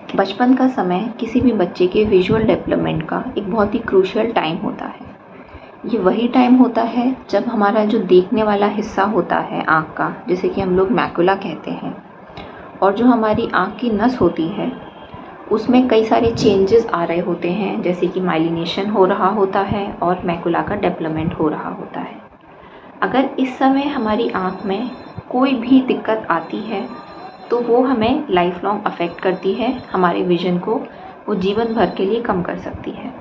बचपन का समय किसी भी बच्चे के विजुअल डेवलपमेंट का एक बहुत ही क्रूशियल टाइम होता है। ये वही टाइम होता है जब हमारा जो देखने वाला हिस्सा होता है आँख का, जिसे कि हम लोग मैकुला कहते हैं, और जो हमारी आँख की नस होती है उसमें कई सारे चेंजेस आ रहे होते हैं, जैसे कि माइलिनेशन हो रहा होता है और मैकुला का डेवलपमेंट हो रहा होता है। अगर इस समय हमारी आँख में कोई भी दिक्कत आती है तो वो हमें लाइफ लॉन्ग अफेक्ट करती है, हमारे विज़न को वो जीवन भर के लिए कम कर सकती है।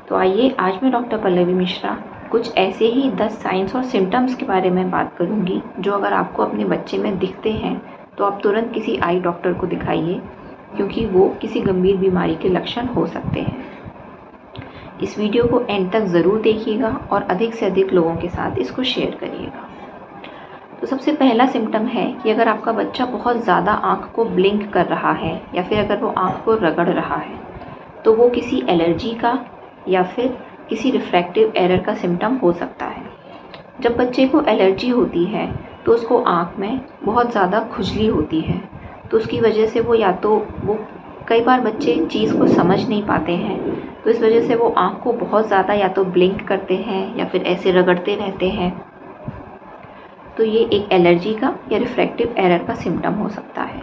तो आइए आज मैं डॉक्टर पल्लवी मिश्रा कुछ ऐसे ही 10 साइंस और सिम्टम्स के बारे में बात करूंगी, जो अगर आपको अपने बच्चे में दिखते हैं तो आप तुरंत किसी आई डॉक्टर को दिखाइए, क्योंकि वो किसी गंभीर बीमारी के लक्षण हो सकते हैं। इस वीडियो को एंड तक ज़रूर देखिएगा और अधिक से अधिक लोगों के साथ इसको शेयर करिएगा। तो सबसे पहला सिम्टम है कि अगर आपका बच्चा बहुत ज़्यादा आँख को ब्लिंक कर रहा है या फिर अगर वो आँख को रगड़ रहा है, तो वो किसी एलर्जी का या फिर किसी रिफ्रैक्टिव एरर का सिम्टम हो सकता है। जब बच्चे को एलर्जी होती है तो उसको आँख में बहुत ज़्यादा खुजली होती है, तो उसकी वजह से वो कई बार बच्चे चीज़ को समझ नहीं पाते हैं, तो इस वजह से वो आँख को बहुत ज़्यादा या तो ब्लिंक करते हैं या फिर ऐसे रगड़ते रहते हैं। तो ये एक एलर्जी का या रिफ्रैक्टिव एरर का सिम्टम हो सकता है।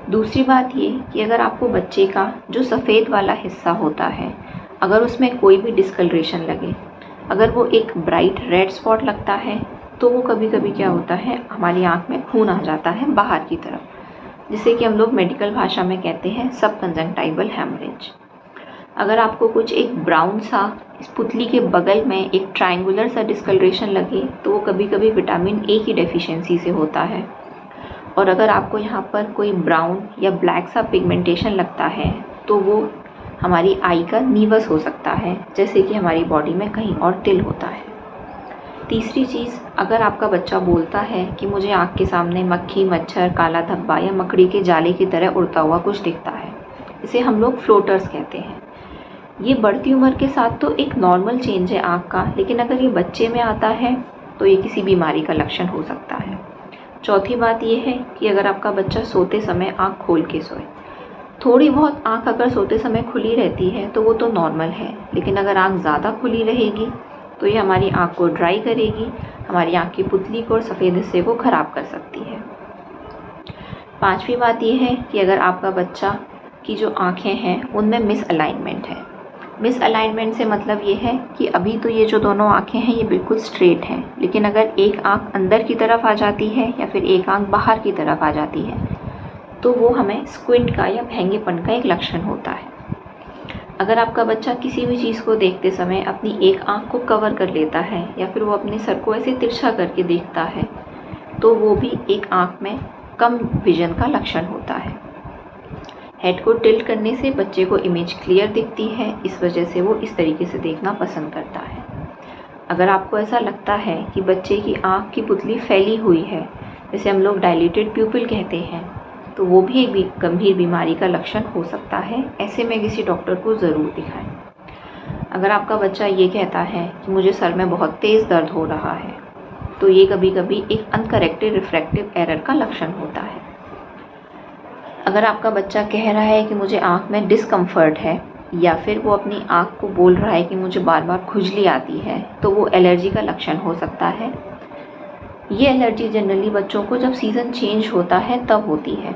दूसरी बात ये कि अगर आपको बच्चे का जो सफ़ेद वाला हिस्सा होता है, अगर उसमें कोई भी डिस्कलरेशन लगे, अगर वो एक ब्राइट रेड स्पॉट लगता है, तो वो कभी कभी क्या होता है, हमारी आँख में खून आ जाता है बाहर की तरफ, जिसे कि हम लोग मेडिकल भाषा में कहते हैं सबकंजंक्टिवल हेमरेज। अगर आपको कुछ एक ब्राउन सा इस पुतली के बगल में एक ट्रायंगुलर सा डिस्कलरेशन लगे, तो वो कभी कभी विटामिन ए की डेफिशिएंसी से होता है। और अगर आपको यहाँ पर कोई ब्राउन या ब्लैक सा पिगमेंटेशन लगता है, तो वो हमारी आई का नीवस हो सकता है, जैसे कि हमारी बॉडी में कहीं और तिल होता है। तीसरी चीज़, अगर आपका बच्चा बोलता है कि मुझे आँख के सामने मक्खी, मच्छर, काला धब्बा या मकड़ी के जाले की तरह उड़ता हुआ कुछ दिखता है, इसे हम लोग फ्लोटर्स कहते हैं। ये बढ़ती उम्र के साथ तो एक नॉर्मल चेंज है आँख का, लेकिन अगर ये बच्चे में आता है तो ये किसी बीमारी का लक्षण हो सकता है। चौथी बात ये है कि अगर आपका बच्चा सोते समय आँख खोल के सोए, थोड़ी बहुत आँख अगर सोते समय खुली रहती है तो वो तो नॉर्मल है, लेकिन अगर आँख ज़्यादा खुली रहेगी तो ये हमारी आँख को ड्राई करेगी, हमारी आँख की पुतली को और सफ़ेद हिस्से को ख़राब कर सकती है। पांचवी बात ये है कि अगर आपका बच्चा की जो आँखें हैं उनमें मिसअलाइनमेंट है। मिसअलाइनमेंट से मतलब ये है कि अभी तो ये जो दोनों आँखें हैं ये बिल्कुल स्ट्रेट हैं, लेकिन अगर एक आँख अंदर की तरफ आ जाती है या फिर एक आँख बाहर की तरफ आ जाती है, तो वो हमें स्क्विंट का या भेंगेपन का एक लक्षण होता है। अगर आपका बच्चा किसी भी चीज़ को देखते समय अपनी एक आँख को कवर कर लेता है या फिर वो अपने सर को ऐसे तिरछा करके देखता है, तो वो भी एक आँख में कम विजन का लक्षण होता है। हेड को टिल्ट करने से बच्चे को इमेज क्लियर दिखती है, इस वजह से वो इस तरीके से देखना पसंद करता है। अगर आपको ऐसा लगता है कि बच्चे की आँख की पुतली फैली हुई है, जैसे हम लोग डायलेटेड प्यूपिल कहते हैं, तो वो भी एक गंभीर बीमारी का लक्षण हो सकता है। ऐसे में किसी डॉक्टर को ज़रूर दिखाएं। अगर आपका बच्चा ये कहता है कि मुझे सर में बहुत तेज़ दर्द हो रहा है, तो ये कभी कभी एक अनकरेक्टेड रिफ्रैक्टिव एरर का लक्षण होता है। अगर आपका बच्चा कह रहा है कि मुझे आँख में डिस्कम्फर्ट है, या फिर वो अपनी आँख को बोल रहा है कि मुझे बार बार खुजली आती है, तो वो एलर्जी का लक्षण हो सकता है। ये एलर्जी जनरली बच्चों को जब सीज़न चेंज होता है तब होती है,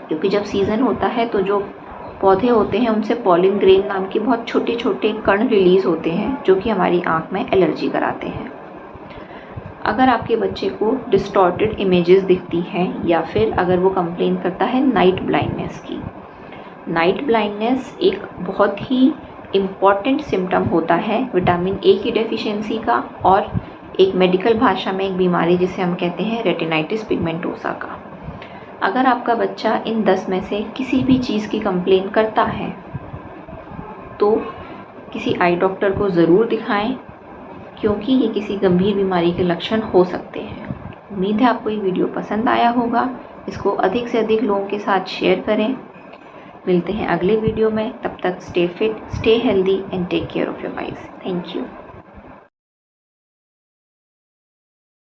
क्योंकि जब सीज़न होता है तो जो पौधे होते हैं उनसे पॉलिन ग्रेन नाम के बहुत छोटे छोटे कण रिलीज़ होते हैं, जो कि हमारी आँख में एलर्जी कराते हैं। अगर आपके बच्चे को डिस्टॉर्टेड इमेजेस दिखती हैं, या फिर अगर वो कंप्लेन करता है नाइट ब्लाइंडनेस की, नाइट ब्लाइंडनेस एक बहुत ही इम्पॉर्टेंट सिम्टम होता है विटामिन ए की डेफिशिएंसी का, और एक मेडिकल भाषा में एक बीमारी जिसे हम कहते हैं रेटिनाइटिस पिगमेंटोसा का। अगर आपका बच्चा इन 10 में से किसी भी चीज़ की कंप्लेन करता है तो किसी आई डॉक्टर को ज़रूर दिखाएं, क्योंकि ये किसी गंभीर बीमारी के लक्षण हो सकते हैं। उम्मीद है आपको ये वीडियो पसंद आया होगा। इसको अधिक से अधिक लोगों के साथ शेयर करें। मिलते हैं अगले वीडियो में, तब तक stay fit, stay healthy and take care of your eyes. Thank you.